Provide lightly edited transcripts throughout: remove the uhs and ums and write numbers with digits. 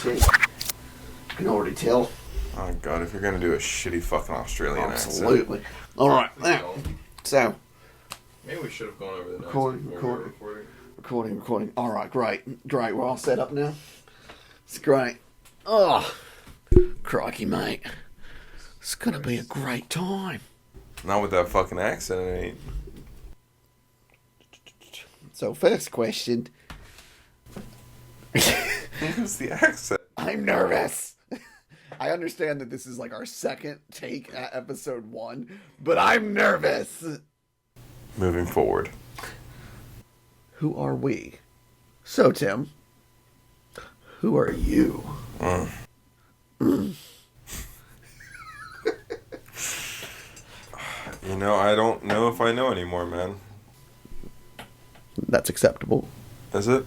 take. You can already tell. Oh god, if you're gonna do a shitty fucking Australian Absolutely. Alright, now. So. Maybe we should have gone over the notes. Recording. Alright, great. We're all set up now. It's great. Oh, crikey, mate. It's gonna be a great time. Not with that fucking accent, it ain't. So, first question. What's the accent? I'm nervous. I understand that this is like our second take at episode 1, but I'm nervous. Moving forward. Who are we? So, Tim, who are you? You know, I don't know if I know anymore, man. That's acceptable. Is it?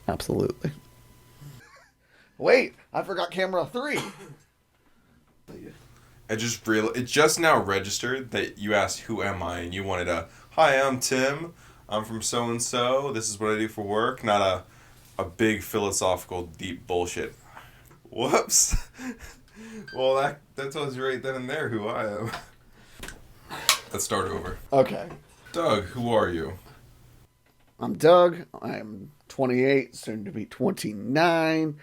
Absolutely. Wait, I forgot camera 3. It just now registered that you asked who am I, and you wanted hi, I'm Tim. I'm from so and so. This is what I do for work. Not a big philosophical deep bullshit. Whoops. Well, that tells you right then and there who I am. Let's start over. Okay. Doug, who are you? I'm Doug. I'm 28, soon to be 29.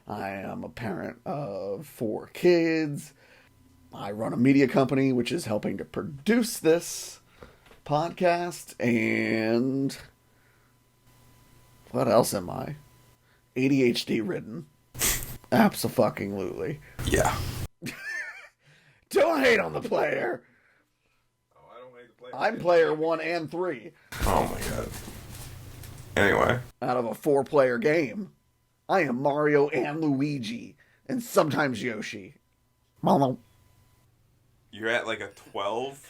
I am a parent of 4 kids. I run a media company which is helping to produce this podcast. And what else am I? ADHD ridden. Abso-fucking-lutely. Yeah. Don't hate on the player. Oh, I don't hate the player. I'm player 1 and 3. Oh my god. Anyway. Out of a 4-player game, I am Mario and Luigi, and sometimes Yoshi. Mama. You're at like a 12?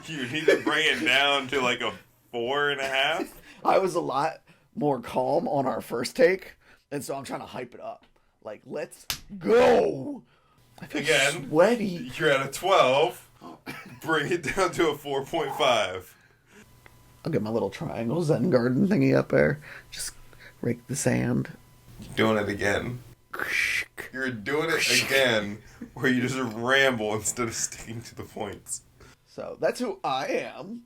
You need to bring it down to like a 4.5? I was a lot more calm on our first take, and so I'm trying to hype it up. Like, let's go! I feel Again, sweaty. You're at a 12. Bring it down to a 4.5. I'll get my little triangle Zen garden thingy up there. Just rake the sand. You're doing it again. You're doing it again, where you just ramble instead of sticking to the points. So, that's who I am.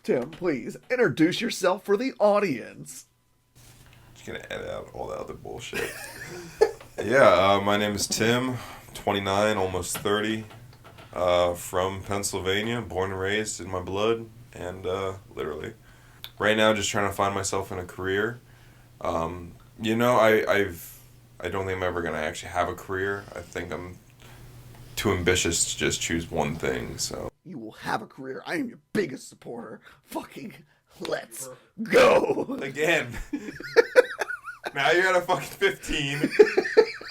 Tim, please, introduce yourself for the audience. Just gonna edit out all that other bullshit. Yeah, my name is Tim, 29, almost 30, from Pennsylvania, born and raised in my blood, and literally. Right now, just trying to find myself in a career. You know, I don't think I'm ever gonna actually have a career. I think I'm too ambitious to just choose one thing, so. You will have a career. I am your biggest supporter. Fucking let's go. Again. Now you're at a fucking 15.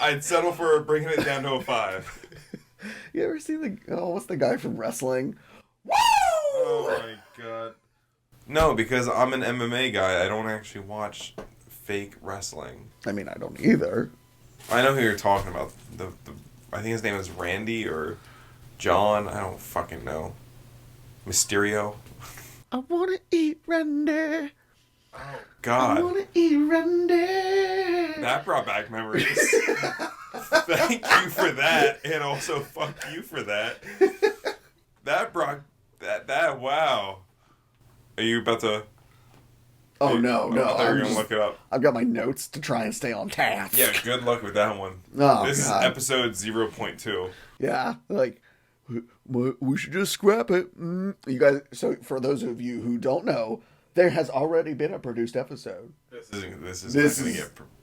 I'd settle for bringing it down to a 5. You ever see what's the guy from wrestling? Woo! Oh my god. No, because I'm an MMA guy. I don't actually watch fake wrestling. I mean, I don't either. I know who you're talking about. I think his name is Randy or John. I don't fucking know. Mysterio. I wanna eat Randy. Oh god. I wanna eat Randy. That brought back memories. Thank you for that, and also fuck you for that. That brought that wow. Are you about to? Oh no! I thought you were gonna look it up. I've got my notes to try and stay on task. Yeah, good luck with that one. Oh, this God. is episode 0.2. Yeah, like we should just scrap it. You guys. So for those of you who don't know, there has already been a produced episode.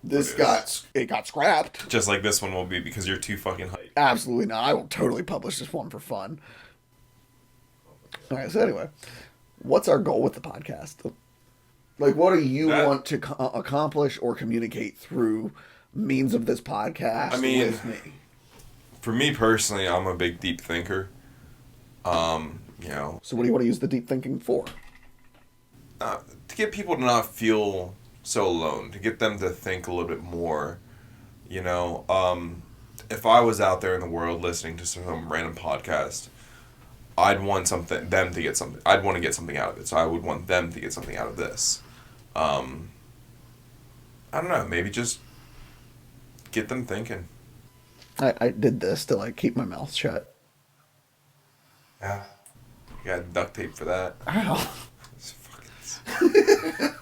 This got scrapped. Just like this one will be because you're too fucking hyped. Absolutely not. I will totally publish this one for fun. All right. So anyway, what's our goal with the podcast? Like, what do you want to accomplish or communicate through means of this podcast with me? For me personally, I'm a big deep thinker. You know. So what do you want to use the deep thinking for? To get people to not feel so alone, to get them to think a little bit more. You know, if I was out there in the world listening to some random podcast, I'd want them to get something. I'd want to get something out of it. So I would want them to get something out of this. I don't know, maybe just get them thinking. I did this to like keep my mouth shut. Yeah. You got duct tape for that. Ow. It's fucking...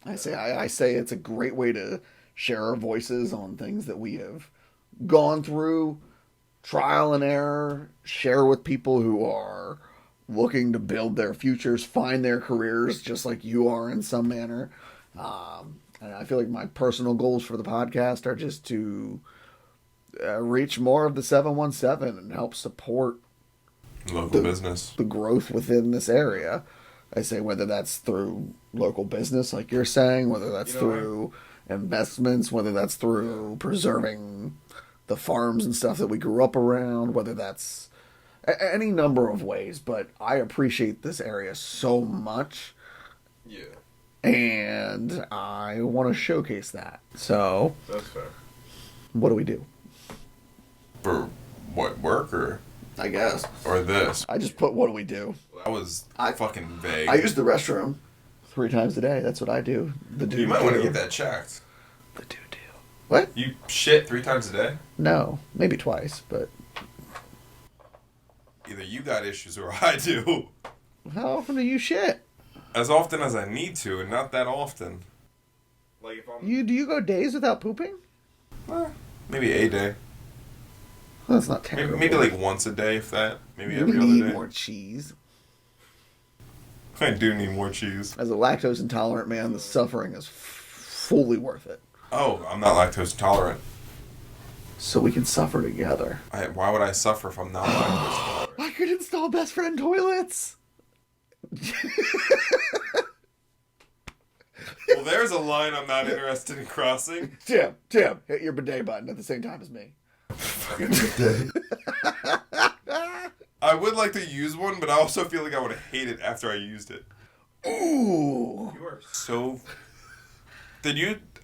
I say it's a great way to share our voices on things that we have gone through, trial and error, share with people who are looking to build their futures, find their careers just like you are in some manner. And I feel like my personal goals for the podcast are just to reach more of the 717 and help support Local business. the growth within this area. I say whether that's through local business, like you're saying, whether that's through investments, whether that's through preserving the farms and stuff that we grew up around, whether that's any number of ways. But I appreciate this area so much. Yeah. And I want to showcase that. So, That's fair. what do we do? For what, work or? I guess. Or this? I just put what do we do? That was fucking vague. I use the restroom 3 times a day. That's what I do. The You might want to get that checked. The do. What? You shit 3 times a day? No, maybe twice, but Either you got issues or I do. how often do you shit? As often as I need to, and not that often. Like if I'm... Do you go days without pooping? Maybe a day. Well, that's not terrible. Maybe like once a day, if that. Maybe you every need other day. more cheese. I do need more cheese. As a lactose intolerant man, the suffering is fully worth it. Oh, I'm not lactose intolerant. So we can suffer together. Why would I suffer if I'm not lactose intolerant? I could install best friend toilets. Well, there's a line I'm not interested in crossing. Tim, hit your bidet button at the same time as me. I would like to use one, but I also feel like I would hate it after I used it. Ooh. You are so...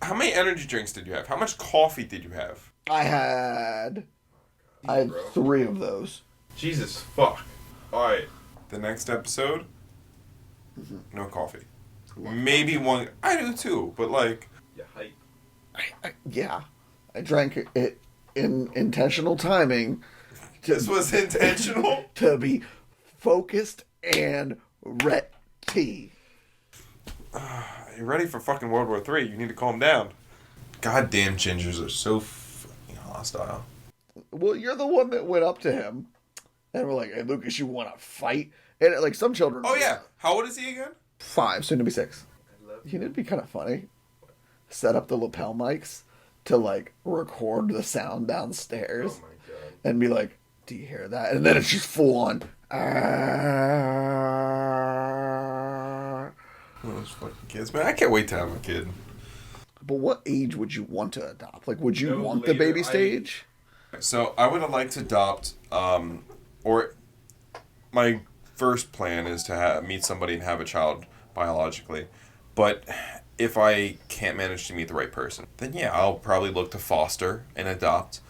How many energy drinks did you have? How much coffee did you have? I had 3 of those. Jesus fuck. Alright. The next episode, no coffee. Maybe one... I do too, but like... Yeah, hype. Yeah. I drank it in intentional timing. This was intentional? To be focused and ready. You ready for fucking World War III? You need to calm down. Goddamn gingers are so fucking hostile. Well, you're the one that went up to him and were like, "Hey, Lucas, you want to fight?" And like some children. Oh yeah, how old is he again? 5, soon to be 6. You know, it'd be kind of funny. Set up the lapel mics to like record the sound downstairs, Oh my god. and be like, "Do you hear that?" And then it's just full on. Those fucking kids, man. I can't wait to have a kid. But what age would you want to adopt? Like, would you No want later, the baby stage? So I would have liked to adopt, or my first plan is to meet somebody and have a child biologically. But if I can't manage to meet the right person, then yeah, I'll probably look to foster and adopt.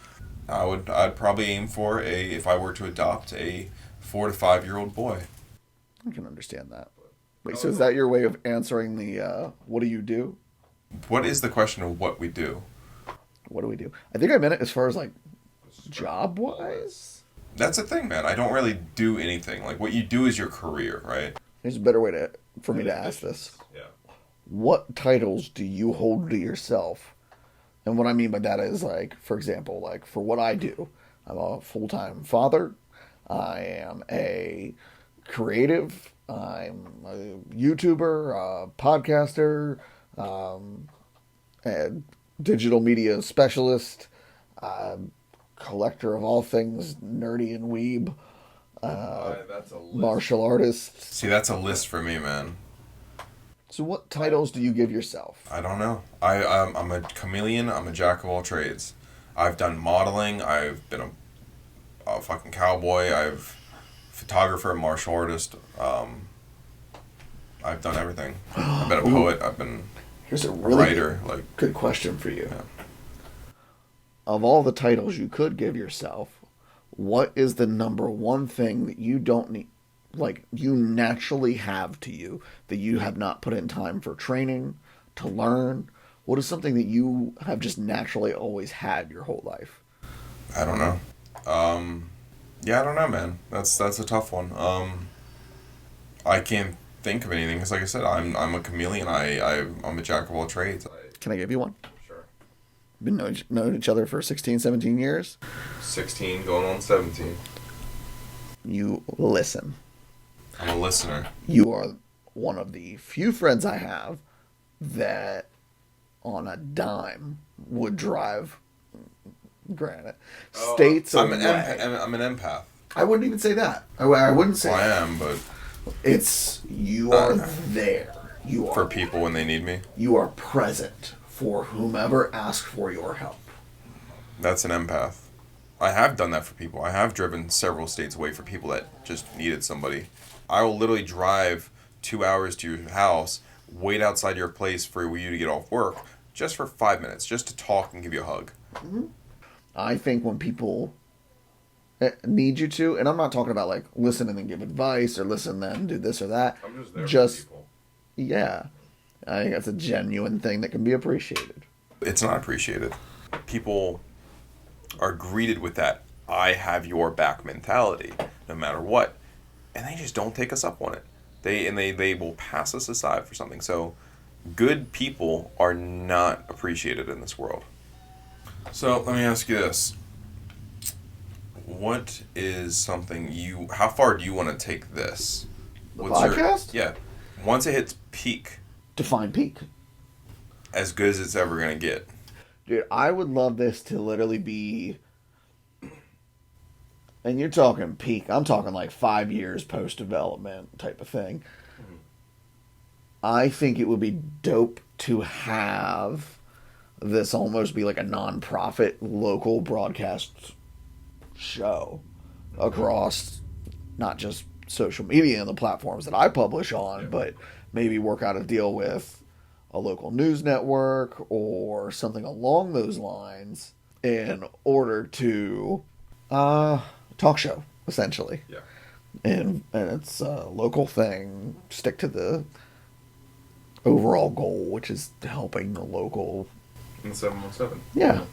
I'd probably aim for if I were to adopt a 4 to 5 year old boy. I can understand that. Wait, so is that your way of answering the, what do you do? What is the question of what we do? What do we do? I think I meant it as far as, like, job-wise. That's the thing, man. I don't really do anything. Like, what you do is your career, right? There's a better way for me to ask this. Yeah. What titles do you hold to yourself? And what I mean by that is, like, for example, like, for what I do, I'm a full-time father. I am a creative. I'm a YouTuber, a podcaster, a digital media specialist, collector of all things nerdy and weeb, That's a list. martial artist. See, that's a list for me, man. So what titles do you give yourself? I don't know. I'm a chameleon. I'm a jack of all trades. I've done modeling. I've been a fucking cowboy. I've photographer, martial artist. I've done everything. I've been a poet. I've been Here's a a really writer. Like, good question for you. Yeah. Of all the titles you could give yourself, what is the number one thing that you don't need, like you naturally have to you, that you have not put in time for training, to learn, What is something that you have just naturally always had your whole life? I don't know. Yeah, I don't know, man. That's a tough one. I can't think of anything because, like I said, I'm a chameleon. I'm a jack of all trades. Can I give you one? Sure. Been knowing each other for 16, 17 years. 16 going on 17. You listen. I'm a listener. You are one of the few friends I have that on a dime would drive, granted, states I'm away. I'm an empath. I wouldn't even say that. I wouldn't say Well, I that. am, but It's you are there. You are for people when they need me. You are present for whomever asks for your help. That's an empath. I have done that for people. I have driven several states away for people that just needed somebody. I will literally drive 2 hours to your house, wait outside your place for you to get off work, just for 5 minutes, just to talk and give you a hug. Mm-hmm. I think when people need you to, and I'm not talking about like listen and then give advice or listen then do this or that. I'm just there for people. Yeah. I think that's a genuine thing that can be appreciated. It's not appreciated. People are greeted with that I have your back mentality, no matter what. And they just don't take us up on it. They will pass us aside for something. So good people are not appreciated in this world. So let me ask you this. What is something how far do you want to take this? The podcast? Yeah. Once it hits peak. Define peak. As good as it's ever going to get. Dude, I would love this to literally be, and you're talking peak, I'm talking like 5 years post-development type of thing. Mm-hmm. I think it would be dope to have this almost be like a non-profit local broadcast show across not just social media and the platforms that I publish on, but maybe work out a deal with a local news network or something along those lines in order to talk show essentially. Yeah. And it's a local thing. Stick to the overall goal, which is helping the local. In 717. Yeah.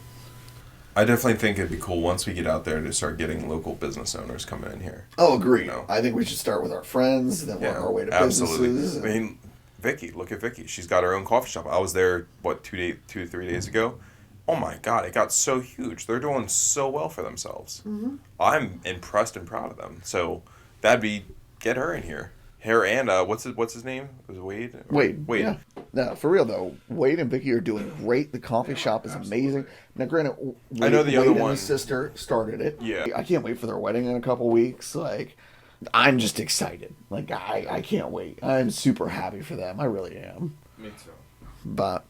I definitely think it'd be cool once we get out there to start getting local business owners coming in here. Oh, agreed. You know? I think we should start with our friends, then work our way to businesses. I mean, Vicky, look at Vicky. She's got her own coffee shop. I was there, 2 to 3 days ago. Oh my God, it got so huge. They're doing so well for themselves. Mm-hmm. I'm impressed and proud of them. So get her in here. Her and what's his name? Was it Wade? Wade. Yeah. No, for real though, Wade and Vicky are doing great. The coffee shop is amazing. Now, granted, I know the other Wade one. and his sister started it. Yeah. I can't wait for their wedding in a couple weeks. Like, I'm just excited. Like, I can't wait. I'm super happy for them. I really am. Me too. But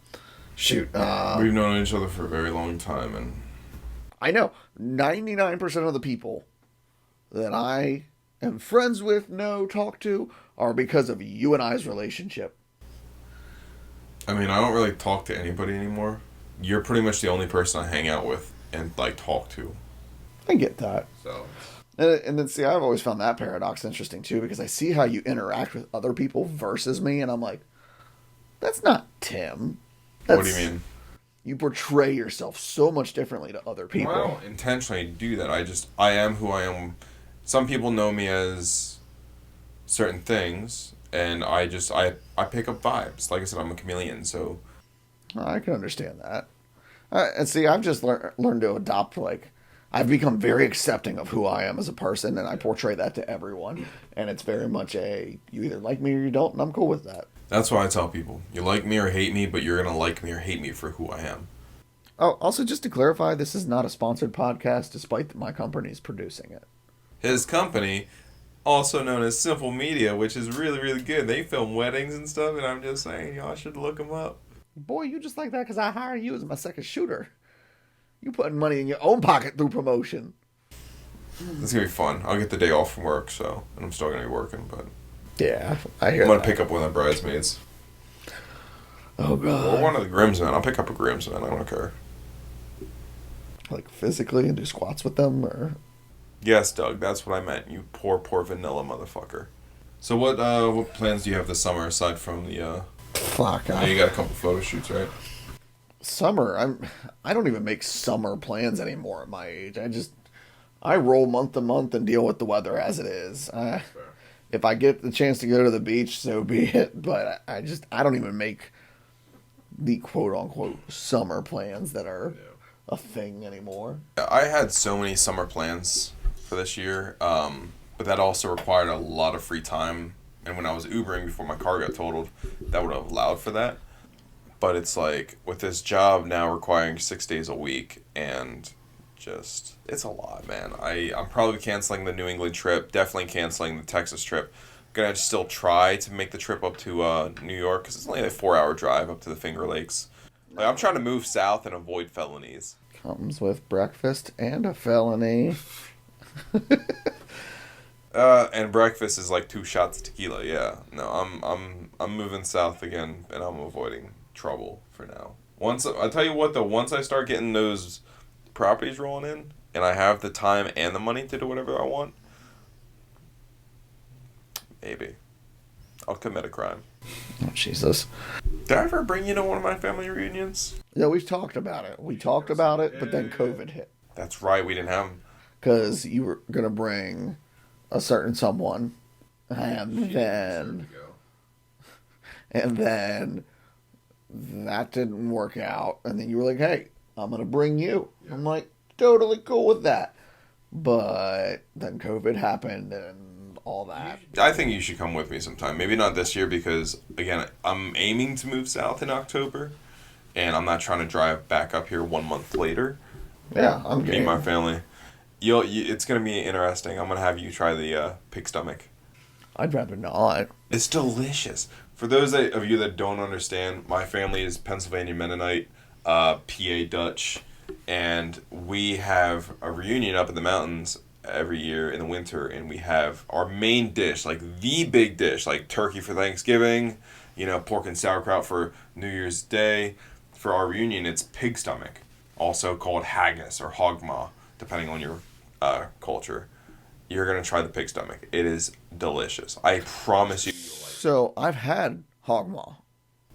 shoot, we've known each other for a very long time, and I know 99% of the people that I am friends with, talk to, are because of you and I's relationship. I mean, I don't really talk to anybody anymore. You're pretty much the only person I hang out with and like talk to. I get that. So, and then see, I've always found that paradox interesting too, because I see how you interact with other people versus me, and I'm like, that's not Tim. What do you mean? You portray yourself so much differently to other people. Well, I don't intentionally do that. I am who I am. Some people know me as certain things, and I pick up vibes. Like I said, I'm a chameleon, so I can understand that. And see, I've just learned to adopt, like, I've become very accepting of who I am as a person, and I portray that to everyone. And it's very much you either like me or you don't, and I'm cool with that. That's why I tell people, you like me or hate me, but you're going to like me or hate me for who I am. Oh, also, just to clarify, this is not a sponsored podcast, despite that my company is producing it. His company, also known as Simple Media, which is really, really good. They film weddings and stuff, and I'm just saying, y'all should look them up. Boy, you just like that because I hire you as my second shooter. You putting money in your own pocket through promotion. It's going to be fun. I'll get the day off from work, and I'm still going to be working, but yeah, I hear I'm going to pick up one of the bridesmaids. Oh, God. Or one of the groomsmen. I'll pick up a groomsman. I don't care. Like physically and do squats with them, or? Yes, Doug. That's what I meant. You poor vanilla motherfucker. So what plans do you have this summer aside from the? Fuck. I know you got a couple photo shoots, right? summer, I don't even make summer plans anymore at my age. I roll month to month and deal with the weather as it is. Fair. If I get the chance to go to the beach, so be it. But I don't even make the quote unquote summer plans that are Yeah. a thing anymore. I had so many summer plans for this year, but that also required a lot of free time. And when I was Ubering before my car got totaled, that would have allowed for that. But it's like with this job now requiring 6 days a week, and just it's a lot, man. I'm probably canceling the New England trip, definitely canceling the Texas trip. Gonna still try to make the trip up to New York because it's only a 4 hour drive up to the Finger Lakes. Like I'm trying to move south and avoid felonies. Comes with breakfast and a felony. And breakfast is like 2 shots of tequila. Yeah, no, I'm moving south again, and I'm avoiding trouble for now. Once I tell you what though, once I start getting those properties rolling in, and I have the time and the money to do whatever I want, maybe I'll commit a crime. Oh, Jesus. Did I ever bring you to one of my family reunions? Yeah, we've talked about it. We talked about it, but then COVID hit. That's right, we didn't have 'em. Because you were going to bring a certain someone, and then that didn't work out, and then you were like, hey, I'm going to bring you. Yeah. I'm like, totally cool with that. But then COVID happened and all that. I think you should come with me sometime. Maybe not this year because, again, I'm aiming to move south in October, and I'm not trying to drive back up here 1 month later. Yeah, I'm Me game. and my family. It's going to be interesting. I'm going to have you try the pig stomach. I'd rather not. It's delicious. For those of you that don't understand, my family is Pennsylvania Mennonite, PA Dutch, and we have a reunion up in the mountains every year in the winter, and we have our main dish, like the big dish, like turkey for Thanksgiving, pork and sauerkraut for New Year's Day. For our reunion, it's pig stomach, also called haggis or hogmaw, depending on your culture. You're going to try the pig stomach. It is delicious. I promise you. So I've had hog maw.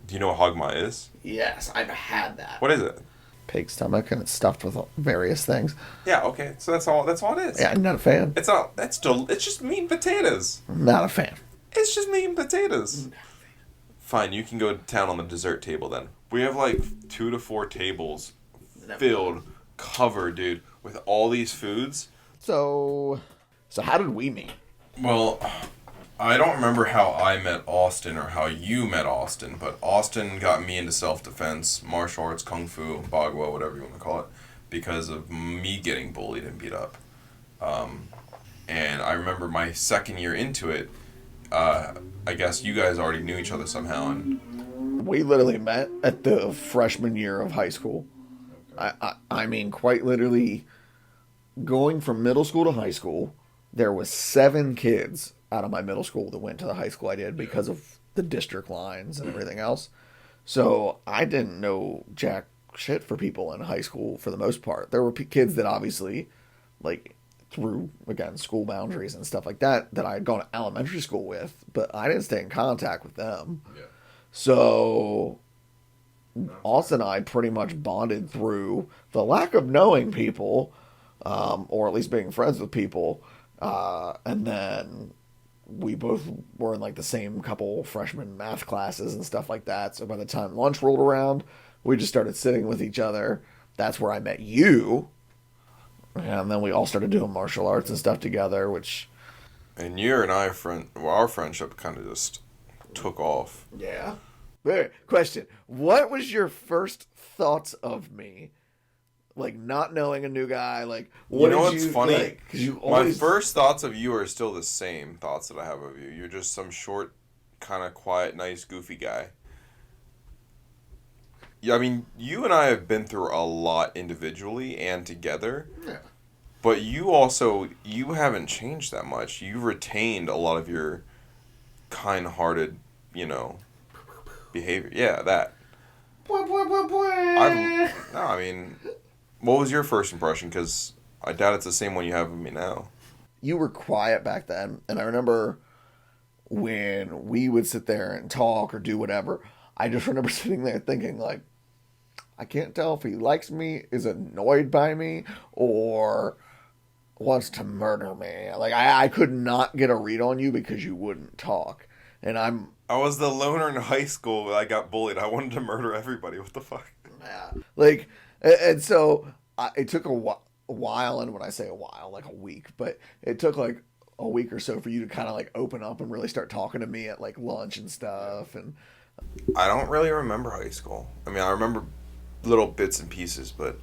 Do you know what hogmaw is? Yes, I've had that. What is it? Pig stomach, and it's stuffed with various things. Yeah, okay. So that's all it is. Yeah, I'm not a fan. It's just meat and potatoes. Not a fan. It's just meat and potatoes. Fine, you can go to town on the dessert table then. We have like 2 to 4 tables filled, covered, dude, with all these foods. So how did we meet? Well, I don't remember how I met Austin or how you met Austin, but Austin got me into self-defense, martial arts, kung fu, bagua, whatever you want to call it, because of me getting bullied and beat up. And I remember my second year into it, I guess you guys already knew each other somehow. And We literally met at the freshman year of high school. I mean, quite literally, going from middle school to high school, there was 7 kids out of my middle school that went to the high school I did because of the district lines and everything else. So I didn't know jack shit for people in high school for the most part. There were kids that obviously, like, through, again, school boundaries and stuff like that I had gone to elementary school with, but I didn't stay in contact with them. Yeah. So Austin and I pretty much bonded through the lack of knowing people, or at least being friends with people, and then we both were in like the same couple freshman math classes and stuff like that. So by the time lunch rolled around, we just started sitting with each other. That's where I met you. And then we all started doing martial arts and stuff together, and you and our friendship kind of just took off. yeah. Wait, question. What was your first thoughts of me? Like, not knowing a new guy, like, what What's funny? Like, 'cause you always... My first thoughts of you are still the same thoughts that I have of you. You're just some short, kind of quiet, nice, goofy guy. Yeah, I mean, you and I have been through a lot individually and together. Yeah. But you haven't changed that much. You've retained a lot of your kind-hearted, behavior. Yeah, that. I mean, what was your first impression? Because I doubt it's the same one you have of me now. You were quiet back then, and I remember when we would sit there and talk or do whatever, I just remember sitting there thinking, like, I can't tell if he likes me, is annoyed by me, or wants to murder me. Like, I could not get a read on you because you wouldn't talk. And I was the loner in high school. I got bullied. I wanted to murder everybody. What the fuck? yeah. Like, and so it took a while, and when I say a while, like a week, but it took like a week or so for you to kind of like open up and really start talking to me at like lunch and stuff. And I don't really remember high school. I mean, I remember little bits and pieces, but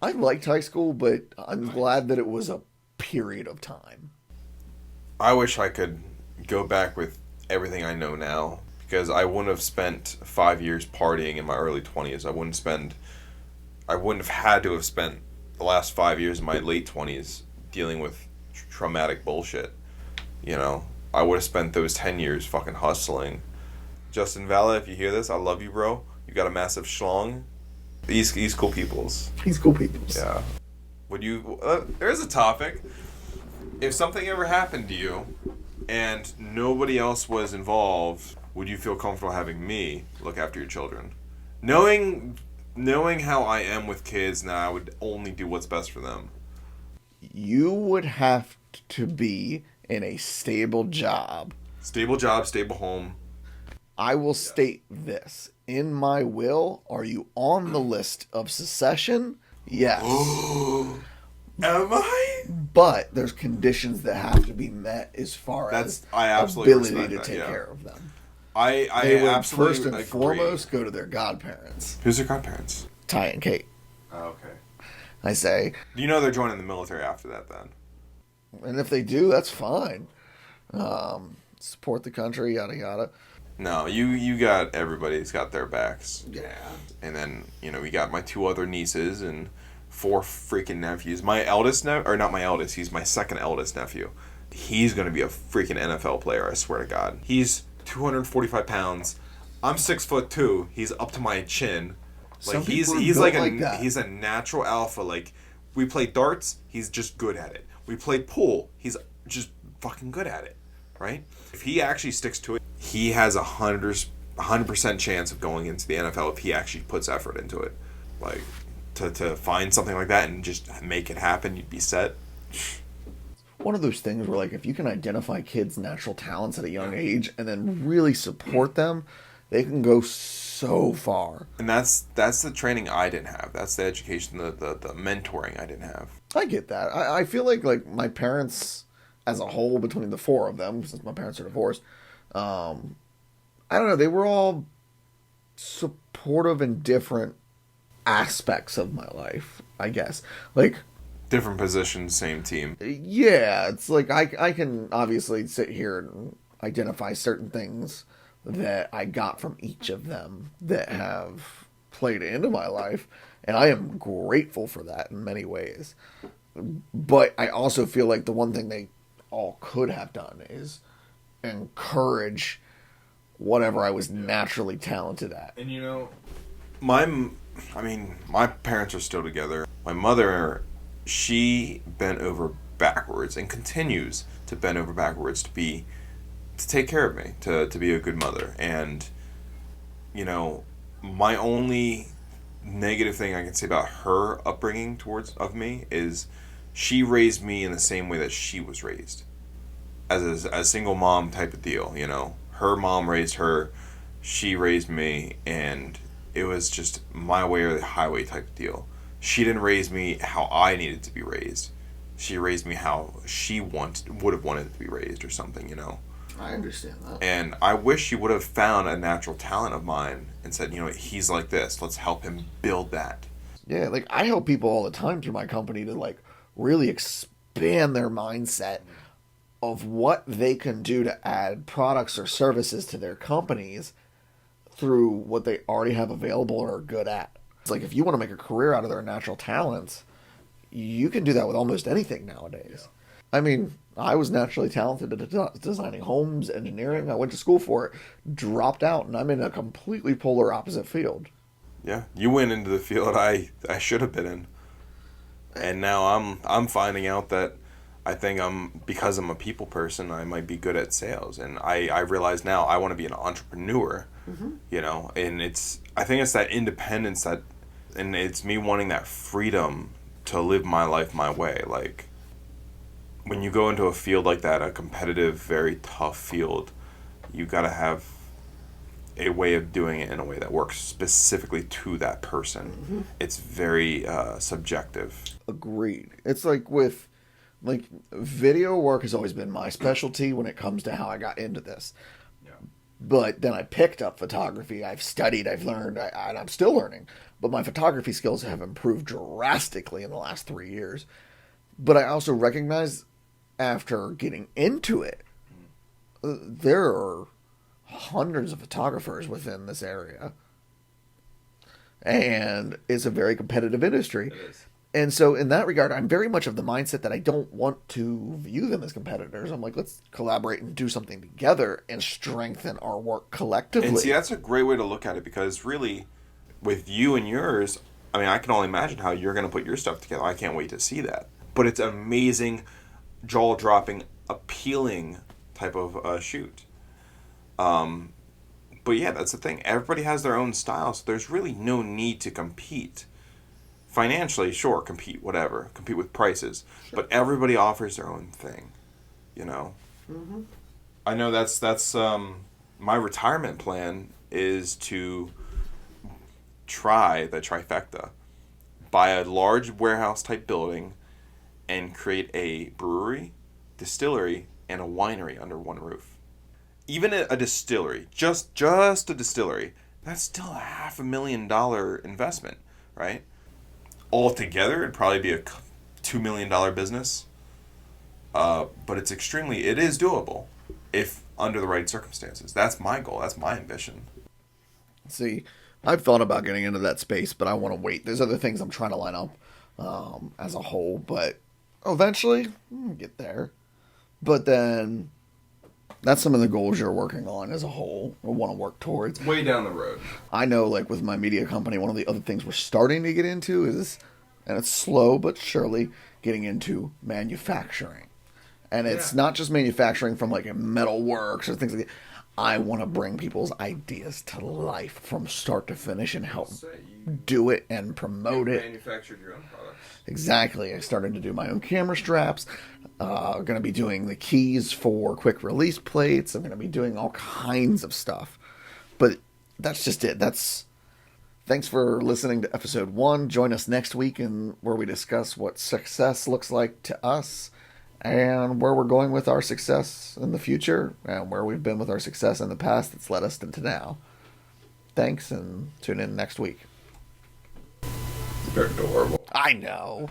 I liked high school, but I'm glad that it was a period of time. I wish I could go back with everything I know now, because I wouldn't have spent 5 years partying in my early 20s. I wouldn't have had to have spent the last 5 years in my late 20s dealing with traumatic bullshit. You know, I would have spent those 10 years fucking hustling. Justin Valla, if you hear this, I love you, bro. You got a massive schlong. He's cool peoples. He's cool peoples. Yeah. Would you... there's a topic. If something ever happened to you and nobody else was involved, would you feel comfortable having me look after your children? Knowing how I am with kids now, I would only do what's best for them. You would have to be in a stable job. Stable job, stable home. I will state this. In my will, are you on the list of secession? Yes. Am I? But there's conditions that have to be met as far as I absolutely ability to respect that, take yeah. care of them. I They would absolutely first and agree. foremost go to their godparents, Who's their godparents? Ty and Kate. Oh, okay. I say, You know they're joining the military after that, then. and if they do, that's fine. Support the country, yada yada. No, you got everybody's got their backs. Yeah. And then, we got my 2 other nieces and 4 freaking nephews. My eldest or not my eldest, he's my second eldest nephew. He's going to be a freaking NFL player, I swear to God. He's 245 pounds. I'm 6'2". He's up to my chin. Like, Some he's people are he's built like like that. he's a natural alpha. Like, we play darts, he's just good at it. We play pool, he's just fucking good at it, right? If he actually sticks to it, he has 100% chance of going into the NFL if he actually puts effort into it. Like, to find something like that and just make it happen, you'd be set. One of those things where, like, if you can identify kids' natural talents at a young age and then really support them, they can go so far. And that's the training I didn't have. That's the education, the mentoring I didn't have. I get that. I feel like my parents, as a whole, between the 4 of them, since my parents are divorced, I don't know, they were all supportive in different aspects of my life, I guess. Like, Different positions, same team. yeah, it's like I can obviously sit here and identify certain things that I got from each of them that have played into my life, and I am grateful for that in many ways. But I also feel like the one thing they all could have done is encourage whatever I was naturally talented at. And my parents are still together. My mother, she bent over backwards and continues to bend over backwards to take care of me, to be a good mother. And, my only negative thing I can say about her upbringing of me is she raised me in the same way that she was raised. As a single mom type of deal, Her mom raised her, she raised me, and it was just my way or the highway type of deal. She didn't raise me how I needed to be raised. She raised me how she would have wanted to be raised or something, I understand that. And I wish she would have found a natural talent of mine and said, he's like this, let's help him build that. Yeah, like, I help people all the time through my company to, like, really expand their mindset of what they can do to add products or services to their companies through what they already have available or are good at. It's like, if you want to make a career out of their natural talents, you can do that with almost anything nowadays. Yeah. I mean, I was naturally talented at designing homes, engineering. I went to school for it, dropped out, and I'm in a completely polar opposite field. Yeah, you went into the field I should have been in. And now I'm finding out that I think because I'm a people person, I might be good at sales. And I realize now I want to be an entrepreneur, you know, and I think it's that independence and it's me wanting that freedom to live my life my way. Like, when you go into a field like that, a competitive, very tough field, you got to have a way of doing it in a way that works specifically to that person. It's very subjective. Agreed. It's like video work has always been my specialty when it comes to how I got into this. Yeah. But then I picked up photography. I've studied, I've learned, and I'm still learning. But my photography skills have improved drastically in the last 3 years. But I also recognize after getting into it, there are hundreds of photographers within this area. And it's a very competitive industry. It is. And so in that regard, I'm very much of the mindset that I don't want to view them as competitors. I'm like, let's collaborate and do something together and strengthen our work collectively. And see, that's a great way to look at it, because really, with you and yours, I mean, I can only imagine how you're going to put your stuff together. I can't wait to see that. But it's an amazing, jaw-dropping, appealing type of shoot. But yeah, that's the thing. Everybody has their own style, so there's really no need to compete. Financially, sure, compete, whatever. Compete with prices. Sure. But everybody offers their own thing, you know? Mm-hmm. I know that's my retirement plan is to try the trifecta. Buy a large warehouse-type building and create a brewery, distillery, and a winery under one roof. Even a distillery, just a distillery, that's still a $500,000 investment, right? Altogether, it'd probably be a $2 million business. But it is doable if under the right circumstances. That's my goal. That's my ambition. See, I've thought about getting into that space, but I want to wait. There's other things I'm trying to line up as a whole, but eventually, I'll get there. But then, that's some of the goals you're working on as a whole, or want to work towards. Way down the road. I know, like, with my media company, one of the other things we're starting to get into is, and it's slow but surely, getting into manufacturing. And it's not just manufacturing from, like, metal works or things like that. I want to bring people's ideas to life from start to finish and help do it and promote it. Manufactured your own products. Exactly. I started to do my own camera straps. Going to be doing the keys for quick release plates. I'm going to be doing all kinds of stuff. But that's just it. Thanks for listening to episode 1. Join us next week where we discuss what success looks like to us and where we're going with our success in the future and where we've been with our success in the past that's led us to now. Thanks, and tune in next week. They're adorable. I know.